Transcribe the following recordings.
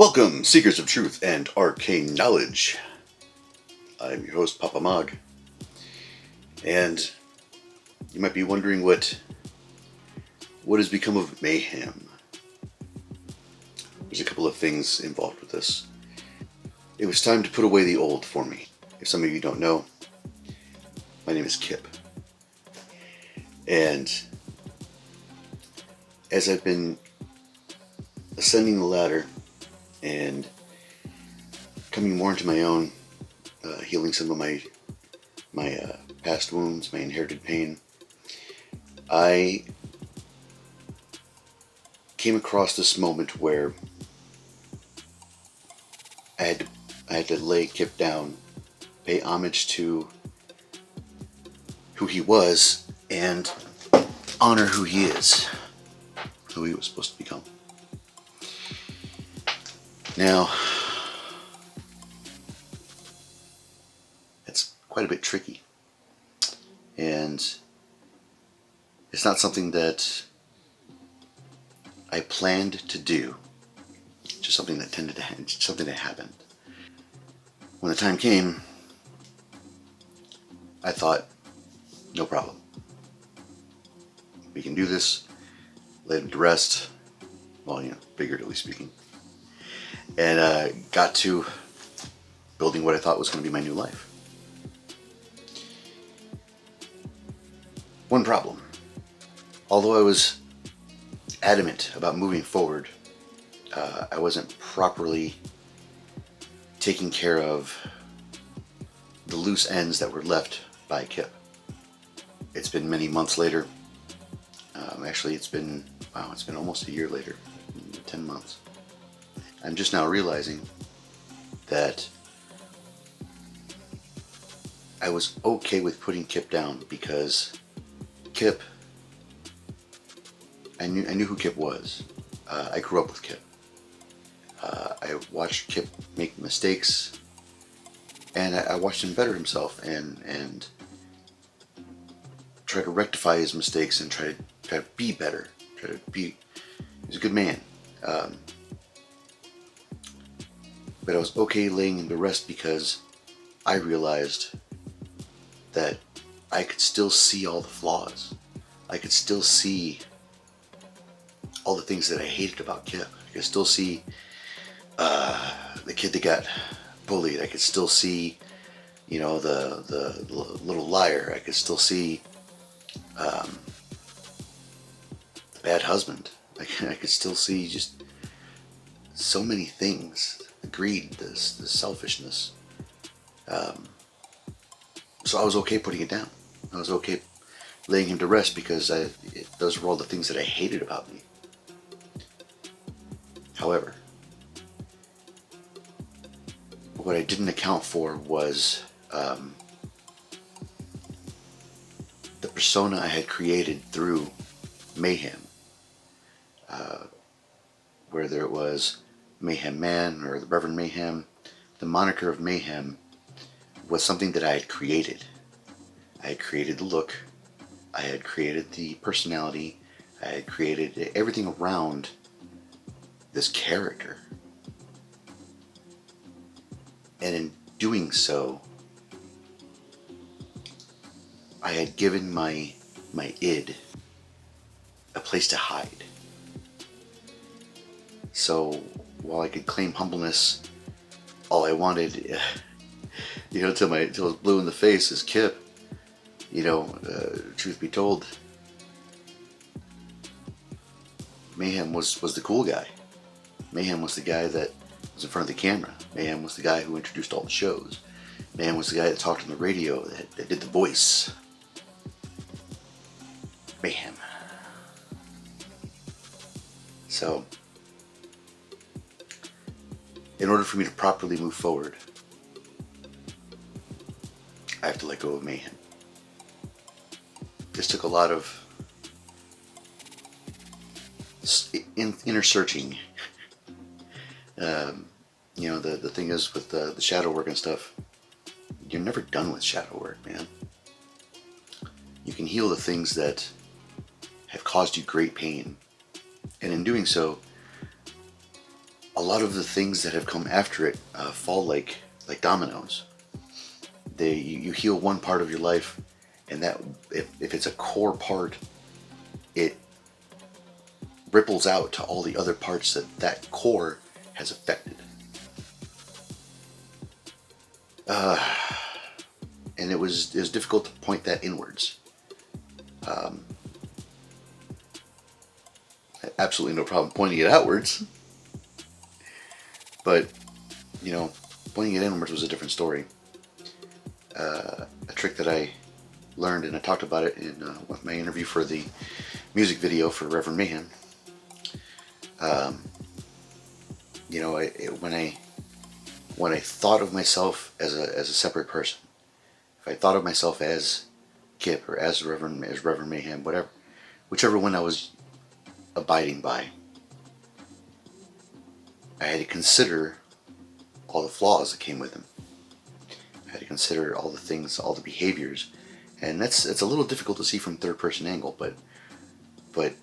Welcome, seekers of truth and arcane knowledge. I'm your host, Papa Magh, and you might be wondering what has become of Mayhem. There's a couple of things involved with this. It was time to put away the old for me. If some of you don't know, my name is Kip, and as I've been ascending the ladder and coming more into my own, healing some of my past wounds, my inherited pain, I came across this moment where I had to lay Kip down, pay homage to who he was, and honor who he is, who he was supposed to become. Now, it's quite a bit tricky, and it's not something that I planned to do, just something that something that happened. When the time came, I thought, no problem. We can do this, laid him to rest, well, figuratively speaking, and got to building what I thought was going to be my new life. One problem. Although I was adamant about moving forward, I wasn't properly taking care of the loose ends that were left by Kip. It's been many months later. Actually, it's been almost a year later, 10 months. I'm just now realizing that I was okay with putting Kip down because Kip, I knew who Kip was. I grew up with Kip. I watched Kip make mistakes, and I watched him better himself and try to rectify his mistakes and try to be better. He's a good man. But I was okay laying him to rest because I realized that I could still see all the flaws. I could still see all the things that I hated about Kip. I could still see the kid that got bullied. I could still see, the little liar. I could still see the bad husband. I could still see just so many things. The greed, the selfishness. So I was okay putting it down. I was okay laying him to rest because those were all the things that I hated about me. However, what I didn't account for was the persona I had created through Mayhem. Whether it was Mayhem Man or the Reverend Mayhem, the moniker of Mayhem was something that I had created. I had created the look, I had created the personality, I had created everything around this character. And in doing so, I had given my id a place to hide. So while I could claim humbleness, all I wanted, till it was blue in the face, is Kip. Truth be told, Mayhem was the cool guy. Mayhem was the guy that was in front of the camera. Mayhem was the guy who introduced all the shows. Mayhem was the guy that talked on the radio, that did the voice. Mayhem. So, in order for me to properly move forward, I have to let go of Mayhem. This took a lot of inner searching. The thing is with the shadow work and stuff, you're never done with shadow work, man. You can heal the things that have caused you great pain, and in doing so, a lot of the things that have come after it fall like dominoes. You heal one part of your life, and that if it's a core part, it ripples out to all the other parts that core has affected. And it was difficult to point that inwards. Absolutely no problem pointing it outwards, but pointing it inwards was a different story. A trick that I learned, and I talked about it in with my interview for the music video for Reverend Mayhem. When I thought of myself as a separate person, if I thought of myself as Kip or as Reverend Mayhem, whichever one I was abiding by, I had to consider all the flaws that came with him. I had to consider all the things, all the behaviors, and it's a little difficult to see from third person angle, but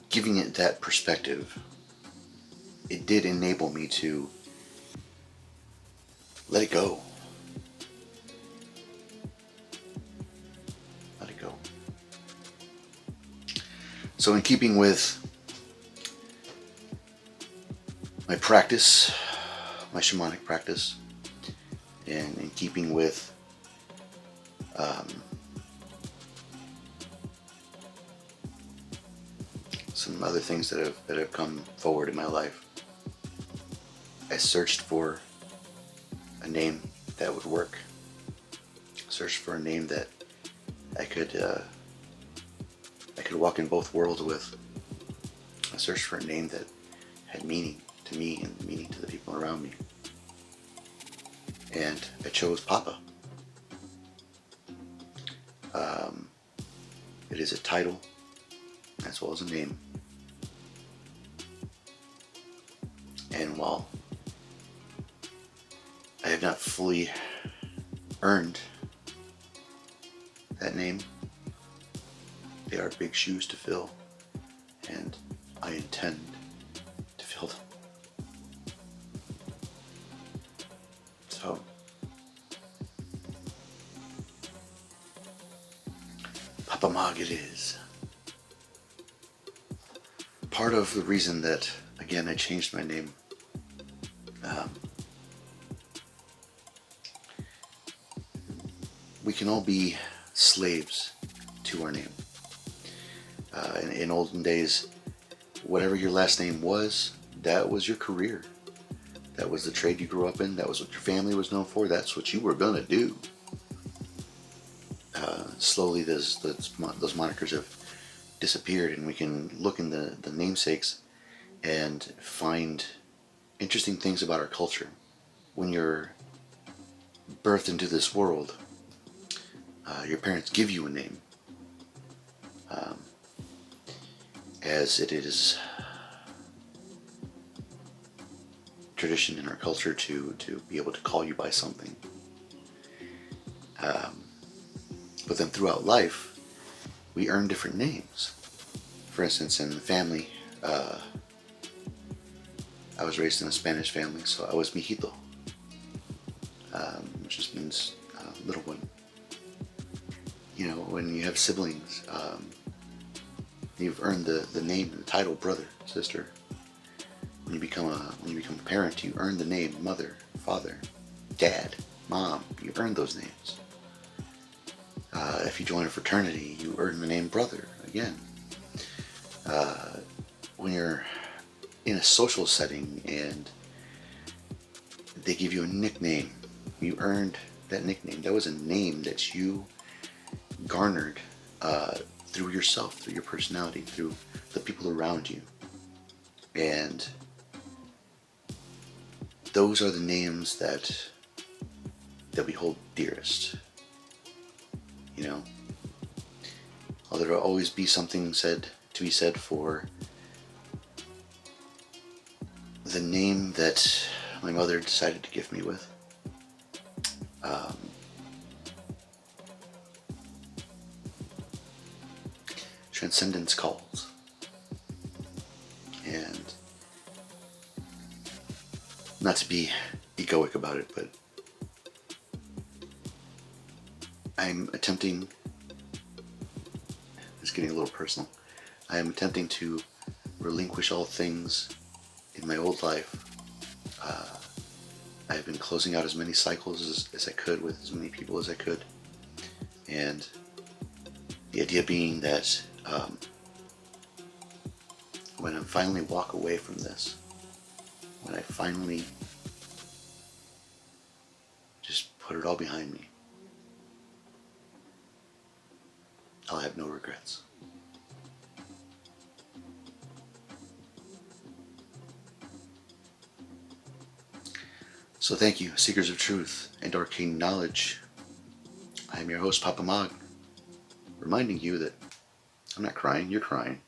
giving it that perspective, it did enable me to let it go. Let it go. So in keeping with my practice, my shamanic practice, and in keeping with some other things that have come forward in my life, I searched for a name that would work. Searched for a name that I could walk in both worlds with. I searched for a name that had meaning to me and meaning to the people around me. And I chose Papa. It is a title as well as a name. And while I have not fully earned that name, they are big shoes to fill, and I intend to fill them. So, Papa Magh it is. Part of the reason that, again, I changed my name, we can all be slaves to our name. In olden days, whatever your last name was, that was your career. That was the trade you grew up in. That was what your family was known for. That's what you were gonna do. Slowly, those monikers have disappeared, and we can look in the namesakes and find interesting things about our culture. When you're birthed into this world, your parents give you a name, as it is tradition in our culture to be able to call you by something. But then throughout life, we earn different names. For instance, in the family, I was raised in a Spanish family, so I was mijito, which just means little one. When you have siblings, you've earned the name, the title, brother, sister. When you become a parent, you earn the name mother, father, dad, mom. You earn those names. If you join a fraternity, you earn the name brother again. When you're in a social setting and they give you a nickname, you earned that nickname. That was a name that you garnered through yourself, through your personality, through the people around you. And those are the names that we hold dearest. There will always be something to be said for the name that my mother decided to gift me with. Transcendence calls. And not to be egoic about it, but I'm attempting, it's getting a little personal, I am attempting to relinquish all things in my old life. I've been closing out as many cycles as I could with as many people as I could. And the idea being that when I finally walk away from this, when I finally just put it all behind me, I'll have no regrets. So thank you, Seekers of Truth and Arcane Knowledge. I am your host, Papa Magh, reminding you that I'm not crying, you're crying.